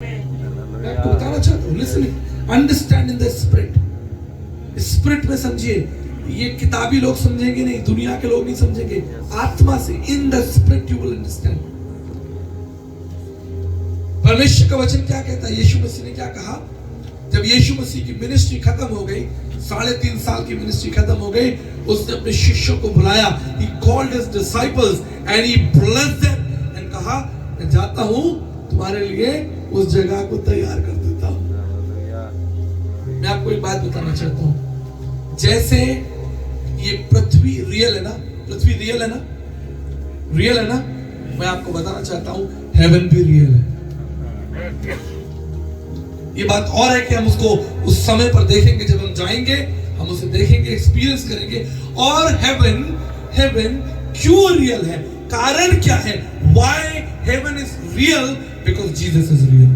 मैं आपको बताना चाहता हूँ, listen, understand in the spirit. Spirit में समझिए, ये किताबी लोग समझेंगे नहीं, दुनिया के लोग नहीं समझेंगे, आत्मा से, in the spirit you will understand. परमेश्वर का वचन क्या कहता है? यीशु मसीह ने क्या कहा? जब यीशु मसीह की मिनिस्ट्री खत्म हो गई, 3.5 साल की मिनिस्ट्री खत्म हो गई, उसने अपने शिष्यों को बुलाया, he called his disciples and he blessed them and कहा, मैं जाता हूँ तुम्हारे लिए उस जगह को तैयार कर देता हूँ। मैं आपको एक बात बताना चाहता हूँ, जैसे ये पृथ्वी रियल है ना, पृथ्वी रियल है ना, रियल है ना, मैं आपको बताना चाहता हूँ हेवन भी रियल है। ये बात और है कि हम उसको उस समय पर देखेंगे, जब हम जाएंगे हम उसे देखेंगे, एक्सपीरियंस करेंगे। और हेवन, हेवन क्यों रियल है? कारण क्या है? Why heaven is real? Because Jesus is real.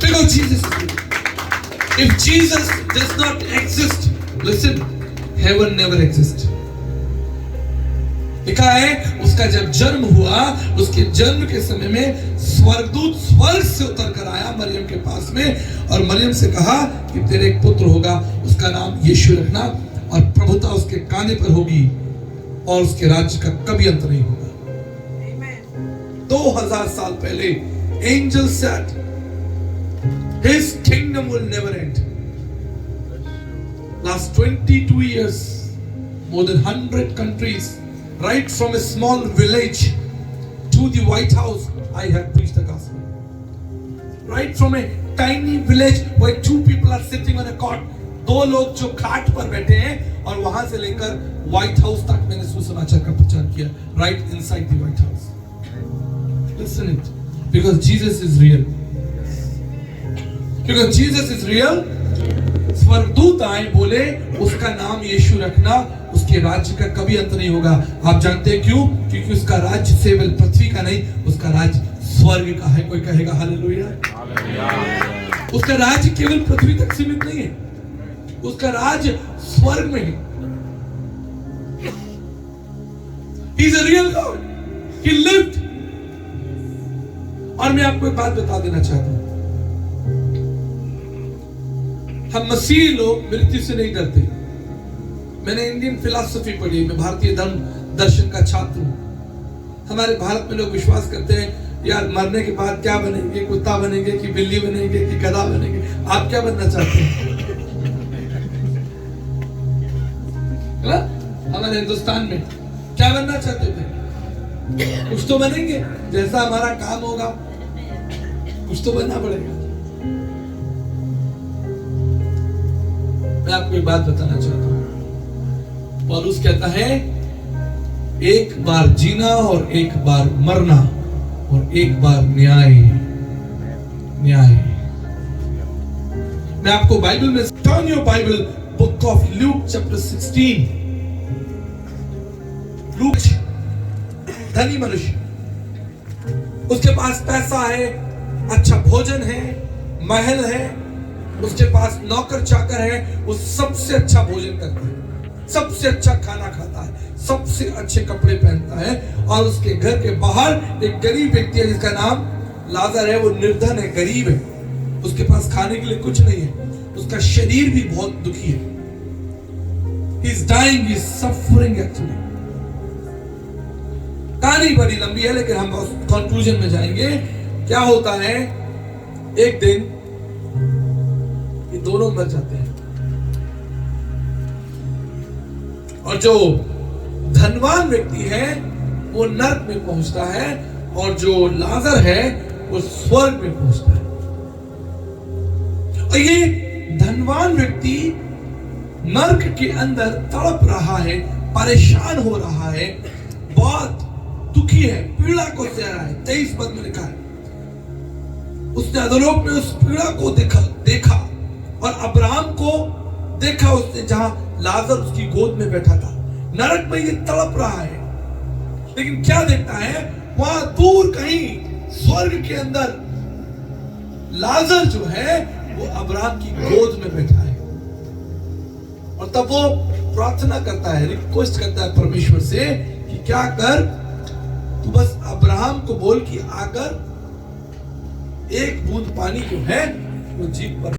Because Jesus is real. If Jesus does not exist, listen, heaven never exist. लिखा है उसका जब जन्म हुआ, उसके जन्म के समय में स्वर्गदूत स्वर्ग से उतर कर आया मरियम के पास में, और मरियम से कहा कि तेरे एक पुत्र होगा, उसका नाम यीशु रखना, और प्रभुता उसके कांधे पर होगी, और उसके राज्य का कभी अंत नहीं होगा। 2000 साल पहले angel said his kingdom will never end. Last 22 years, more than 100 countries, right from a small village to the White House, I have preached the gospel. Right from a tiny village where 2 people are sitting on a cot, 2 लोग जो खाट पर बैठे हैं, और वहां से लेकर White House तक मैंने सुसमाचार का प्रचार किया, right inside the White House. Listen it, because Jesus is real. Because Jesus is real. स्वर्गदूत आए, बोले उसका नाम यीशु रखना, उसके राज्य का कभी अंत नहीं होगा। आप जानते हैं क्यों? क्योंकि उसका राज्य केवल पृथ्वी का नहीं, उसका राज्य स्वर्ग का है। कोई कहेगा हालेलुया? उसका राज्य केवल पृथ्वी तक सीमित नहीं है, उसका राज्य स्वर्ग में है। He is a real God. He lived. और मैं आपको एक बात बता देना चाहता हूं, हम मसीही लोग मृत्यु से नहीं डरते। मैंने इंडियन फिलॉसफी पढ़ी, मैं भारतीय धर्म दर्शन का छात्र हूं। हमारे भारत में लोग विश्वास करते हैं यार मरने के बाद क्या बनेंगे, कुत्ता बनेंगे कि बिल्ली बनेंगे कि गधा बनेंगे। आप क्या बनना चाहते हैं? हमारे हिंदुस्तान में क्या बनना चाहते थे? कुछ तो बनेंगे, जैसा हमारा काम होगा कुछ तो बनना पड़ेगा। मैं आपको एक बात बताना चाहता हूं, पौलुस कहता है एक बार जीना और एक बार मरना और एक बार न्याय। न्याय। मैं आपको बाइबल में, turn your Bible, book of Luke chapter 16। Look धनी मनुष्य, उसके पास पैसा है, अच्छा भोजन है, महल है, उसके पास नौकर चाकर है, वो सबसे अच्छा भोजन करता है, सबसे अच्छा खाना खाता है, सबसे अच्छे कपड़े पहनता है, और उसके घर के बाहर एक गरीब व्यक्ति है जिसका नाम लाजर है। वो निर्धन है, गरीब है, उसके पास खाने के लिए कुछ नहीं है, उसका शरीर भी बहुत दुखी है। He is dying, he is suffering actually. कहानी बड़ी लंबी है, लेकिन हम कंक्लूजन में जाएंगे। क्या होता है, एक दिन ये दोनों मर जाते हैं, और जो धनवान व्यक्ति है वो नरक में पहुंचता है, और जो लाजर है वो स्वर्ग में पहुंचता है। और ये धनवान व्यक्ति नरक के अंदर तड़प रहा है, परेशान हो रहा है, बहुत दुखी है, पीड़ा को सह रहा है। 23 पद में लिखा है, उसने अधोलोक में उस पीड़ा को देखा और अब्राहम को देखा उसने, जहां लाजर उसकी गोद में बैठा था। नरक में ये तड़प रहा है, लेकिन क्या देखता है, वहां दूर कहीं स्वर्ग के अंदर लाजर जो है वो अब्राहम की गोद में बैठा है। और तब वो प्रार्थना करता है, रिक्वेस्ट करता है परमेश्वर से कि क्या कर, तू बस अब्राहम को बोल कि आकर एक बूंद पानी जो है वो जीभ पर